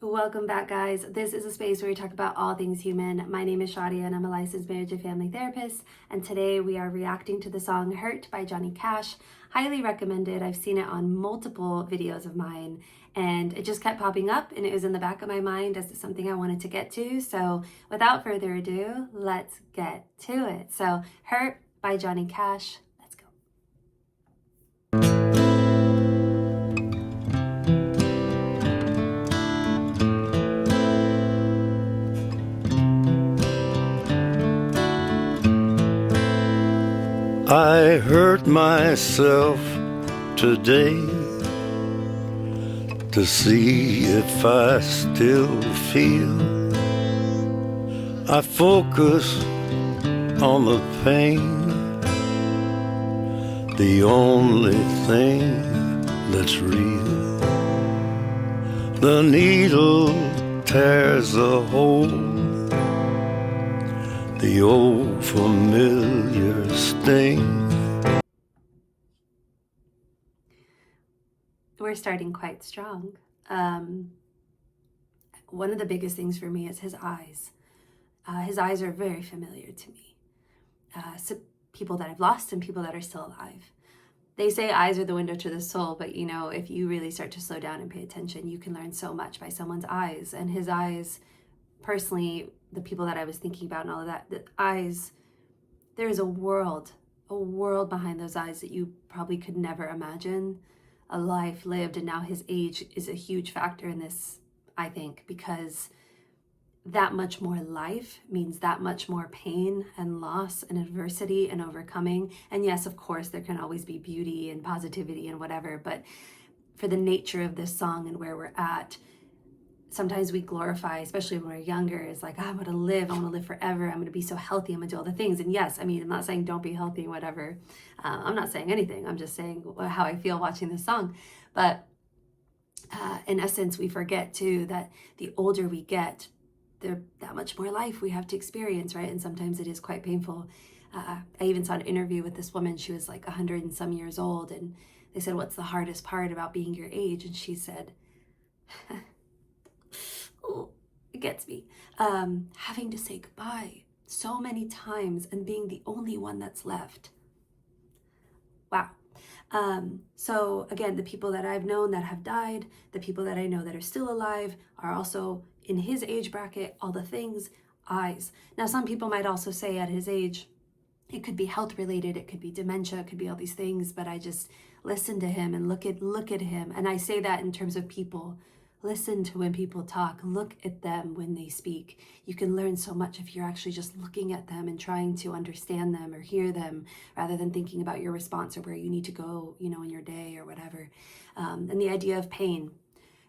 Welcome back, guys. This is a space where we talk about all things human. My name is Shadia and I'm a licensed marriage and family therapist. And today we are reacting to the song Hurt by Johnny Cash. Highly recommended. I've seen it on multiple videos of mine and it just kept popping up and it was in the back of my mind as something I wanted to get to. So without further ado, let's get to it. So Hurt by Johnny Cash. Let's go. I hurt myself today to see if I still feel. I focus on the pain, the only thing that's real. The needle tears a hole, the old familiar sting. We're starting quite strong. One of the biggest things for me is his eyes. His eyes are very familiar to me. So people that I've lost and people that are still alive. They say eyes are the window to the soul, but you know, if you really start to slow down and pay attention, you can learn so much by someone's eyes. And his eyes, personally, the people that I was thinking about and all of that, the eyes, there is a world behind those eyes that you probably could never imagine. A life lived, and now his age is a huge factor in this, I think, because that much more life means that much more pain and loss and adversity and overcoming. And yes, of course, there can always be beauty and positivity and whatever, but for the nature of this song and where we're at, sometimes we glorify, especially when we're younger, is like, oh, I want to live forever. I'm going to be so healthy. I'm going to do all the things. And yes, I mean, I'm not saying don't be healthy, whatever. I'm not saying anything. I'm just saying how I feel watching this song. But in essence, we forget too that the older we get, that much more life we have to experience, right? And sometimes it is quite painful. I even saw an interview with this woman. She was like 100 and some years old. And they said, what's the hardest part about being your age? And she said, oh, it gets me. Having to say goodbye so many times and being the only one that's left. Wow. So again, the people that I've known that have died, the people that I know that are still alive are also in his age bracket, all the things, eyes. Now, some people might also say at his age, it could be health related, it could be dementia, it could be all these things, but I just listen to him and look at him. And I say that in terms of people. Listen to when people talk, look at them when they speak. You can learn so much if you're actually just looking at them and trying to understand them or hear them rather than thinking about your response or where you need to go, you know, in your day or whatever. And the idea of pain.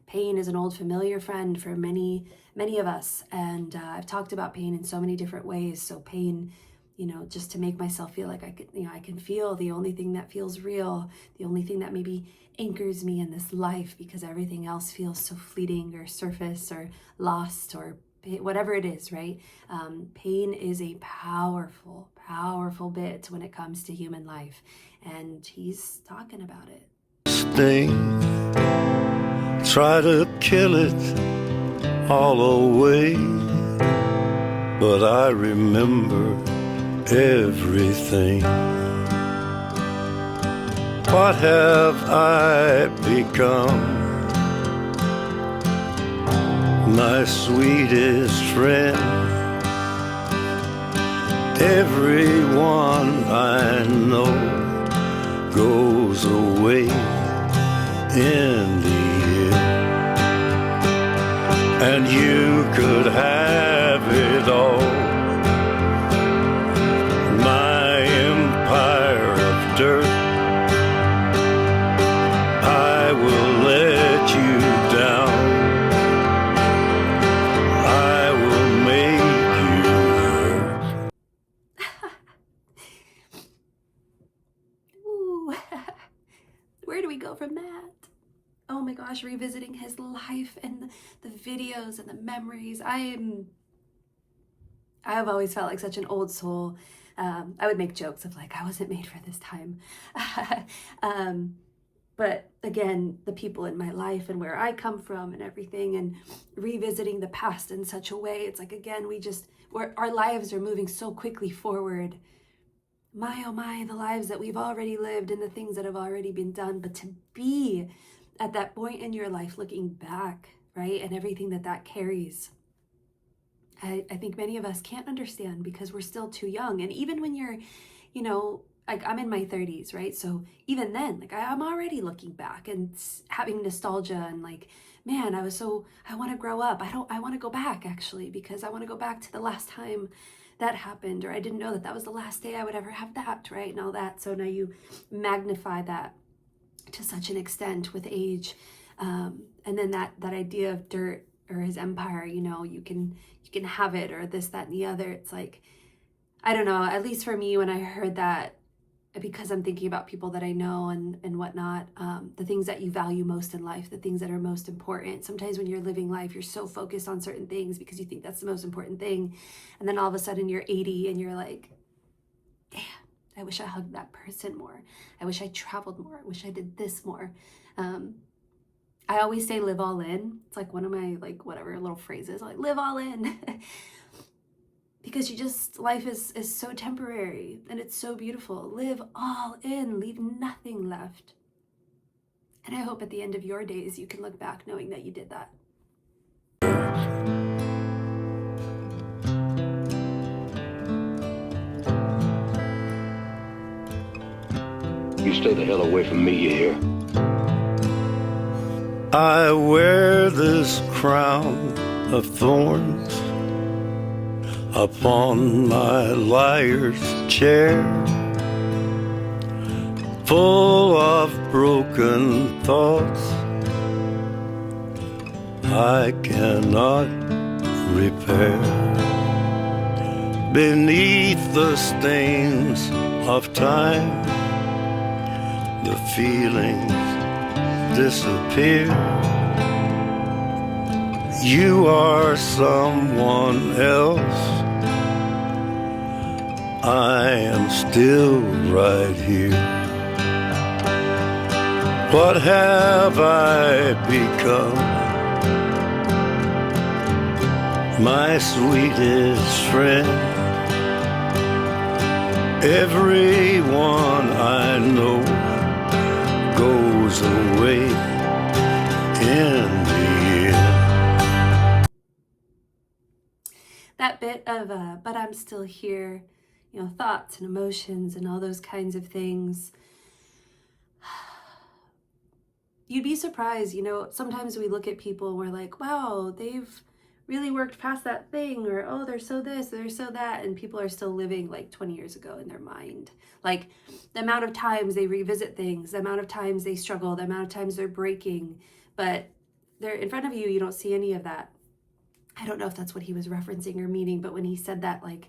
Pain is an old familiar friend for many of us. And I've talked about pain in so many different ways. So pain, you know, just to make myself feel like I can feel the only thing that feels real, the only thing that maybe anchors me in this life, because everything else feels so fleeting or surface or lost or whatever it is, right? Pain is a powerful bit when it comes to human life. And he's talking about it. Sting, try to kill it all away, but I remember everything. What have I become? My sweetest friend. Everyone I know goes away in the end, and you could have it all. My empire of dirt, I will let you down. I will make you hurt. Ooh. Where do we go from that? Oh my gosh, revisiting his life and the videos and the memories. I've always felt like such an old soul. I would make jokes of like, I wasn't made for this time. But again, the people in my life and where I come from and everything, and revisiting the past in such a way, it's like, again, our lives are moving so quickly forward. My, oh my, the lives that we've already lived and the things that have already been done. But to be at that point in your life looking back, right, and everything that carries, I think many of us can't understand because we're still too young. And even when you're, like, I'm in my 30s, right? So even then, like, I'm already looking back and having nostalgia and like, man, I want to grow up. I want to go back actually, because I want to go back to the last time that happened, or I didn't know that was the last day I would ever have that, right? And all that. So now you magnify that to such an extent with age. And then that idea of dirt or his empire, you can have it, or this, that, and the other. It's like, I don't know, at least for me, when I heard that, because I'm thinking about people that I know and whatnot, the things that you value most in life, the things that are most important. Sometimes when you're living life, you're so focused on certain things because you think that's the most important thing. And then all of a sudden you're 80 and you're like, damn, I wish I hugged that person more. I wish I traveled more. I wish I did this more. I always say live all in. It's like one of my, like, whatever little phrases, like live all in. Because life is so temporary and it's so beautiful. Live all in, leave nothing left. And I hope at the end of your days, you can look back knowing that you did that. You stay the hell away from me, you hear? I wear this crown of thorns upon my liar's chair, full of broken thoughts I cannot repair. Beneath the stains of time, the feelings disappear. You are someone else. I am still right here. What have I become? My sweetest friend. Everyone I know goes away in the end. That bit of but I'm still here, thoughts and emotions and all those kinds of things. You'd be surprised, sometimes we look at people and we're like, wow, they've really worked past that thing, or, oh, they're so this, they're so that, and people are still living like 20 years ago in their mind. Like, the amount of times they revisit things, the amount of times they struggle, the amount of times they're breaking, but they're in front of you, you don't see any of that. I don't know if that's what he was referencing or meaning, but when he said that, like,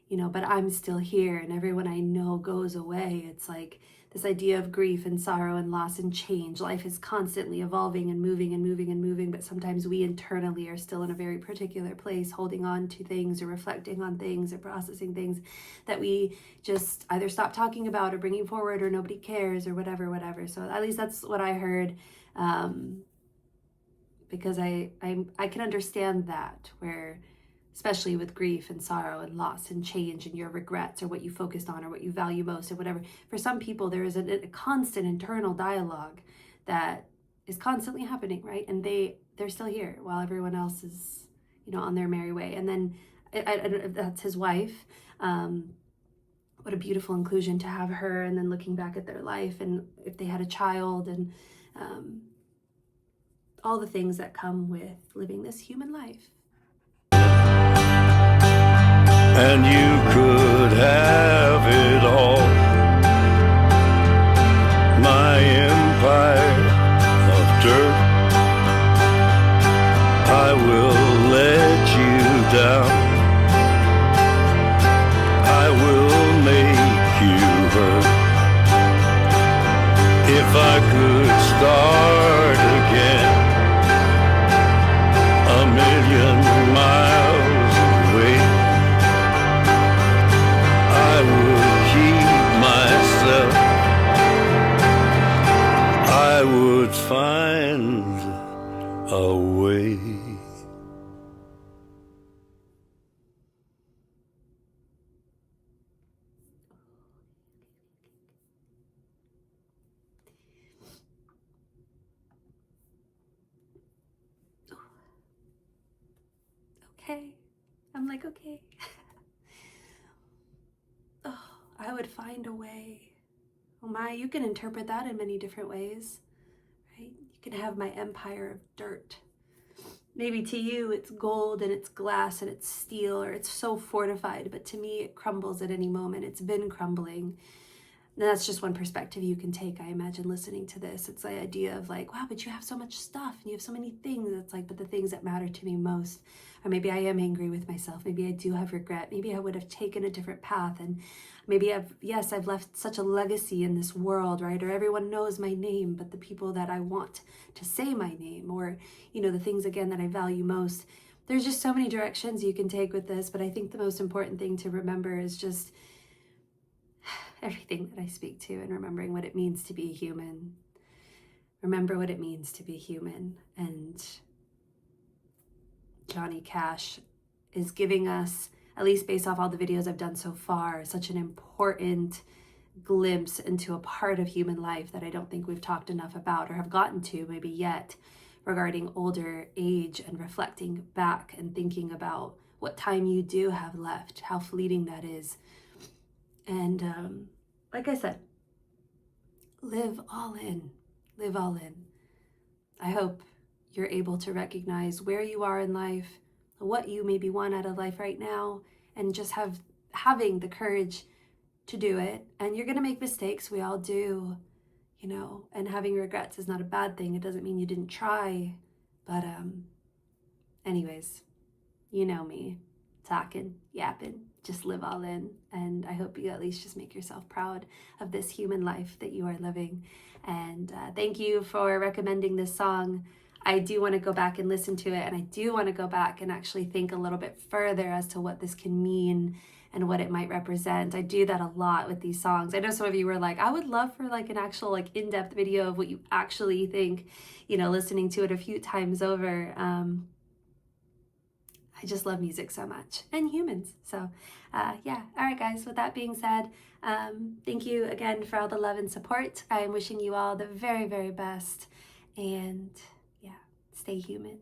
but I'm still here and everyone I know goes away, it's like this idea of grief and sorrow and loss and change. Life is constantly evolving and moving and moving and moving, but sometimes we internally are still in a very particular place, holding on to things or reflecting on things or processing things that we just either stop talking about or bringing forward, or nobody cares, or whatever. So at least that's what I heard. Because I can understand that, where especially with grief and sorrow and loss and change and your regrets, or what you focused on, or what you value most, or whatever. For some people, there is a constant internal dialogue that is constantly happening, right? And they're still here while everyone else is, on their merry way. And then I that's his wife. What a beautiful inclusion to have her, and then looking back at their life, and if they had a child, and all the things that come with living this human life. And you could have it all. My empire of dirt, I will let you down. I will make you hurt. If I could start again, a million miles away, I would keep myself. I okay. I'm like, okay. Oh, I would find a way. Oh my, you can interpret that in many different ways, right? You can have my empire of dirt. Maybe to you it's gold and it's glass and it's steel, or it's so fortified, but to me it crumbles at any moment. It's been crumbling. And that's just one perspective you can take, I imagine, listening to this. It's the idea of like, wow, but you have so much stuff and you have so many things. It's like, but the things that matter to me most, or maybe I am angry with myself. Maybe I do have regret. Maybe I would have taken a different path. And maybe I've left such a legacy in this world, right? Or everyone knows my name, but the people that I want to say my name, or, you know, the things again that I value most. There's just so many directions you can take with this. But I think the most important thing to remember is just everything that I speak to, and remembering what it means to be human. Remember what it means to be human. And Johnny Cash is giving us, at least based off all the videos I've done so far, such an important glimpse into a part of human life that I don't think we've talked enough about, or have gotten to maybe yet, regarding older age and reflecting back and thinking about what time you do have left, how fleeting that is. And like I said, live all in. Live all in. I hope you're able to recognize where you are in life, what you maybe want out of life right now, and just having the courage to do it. And you're going to make mistakes. We all do, you know, and having regrets is not a bad thing. It doesn't mean you didn't try. But anyways, you know me, talking, yapping. Just live all in. And I hope you at least just make yourself proud of this human life that you are living. And thank you for recommending this song. I do want to go back and listen to it. And I do want to go back and actually think a little bit further as to what this can mean and what it might represent. I do that a lot with these songs. I know some of you were like, I would love for like an actual like in-depth video of what you actually think, you know, listening to it a few times over. I just love music so much, and humans. So yeah. All right, guys, with that being said, thank you again for all the love and support. I'm wishing you all the very, very best, and yeah, stay human.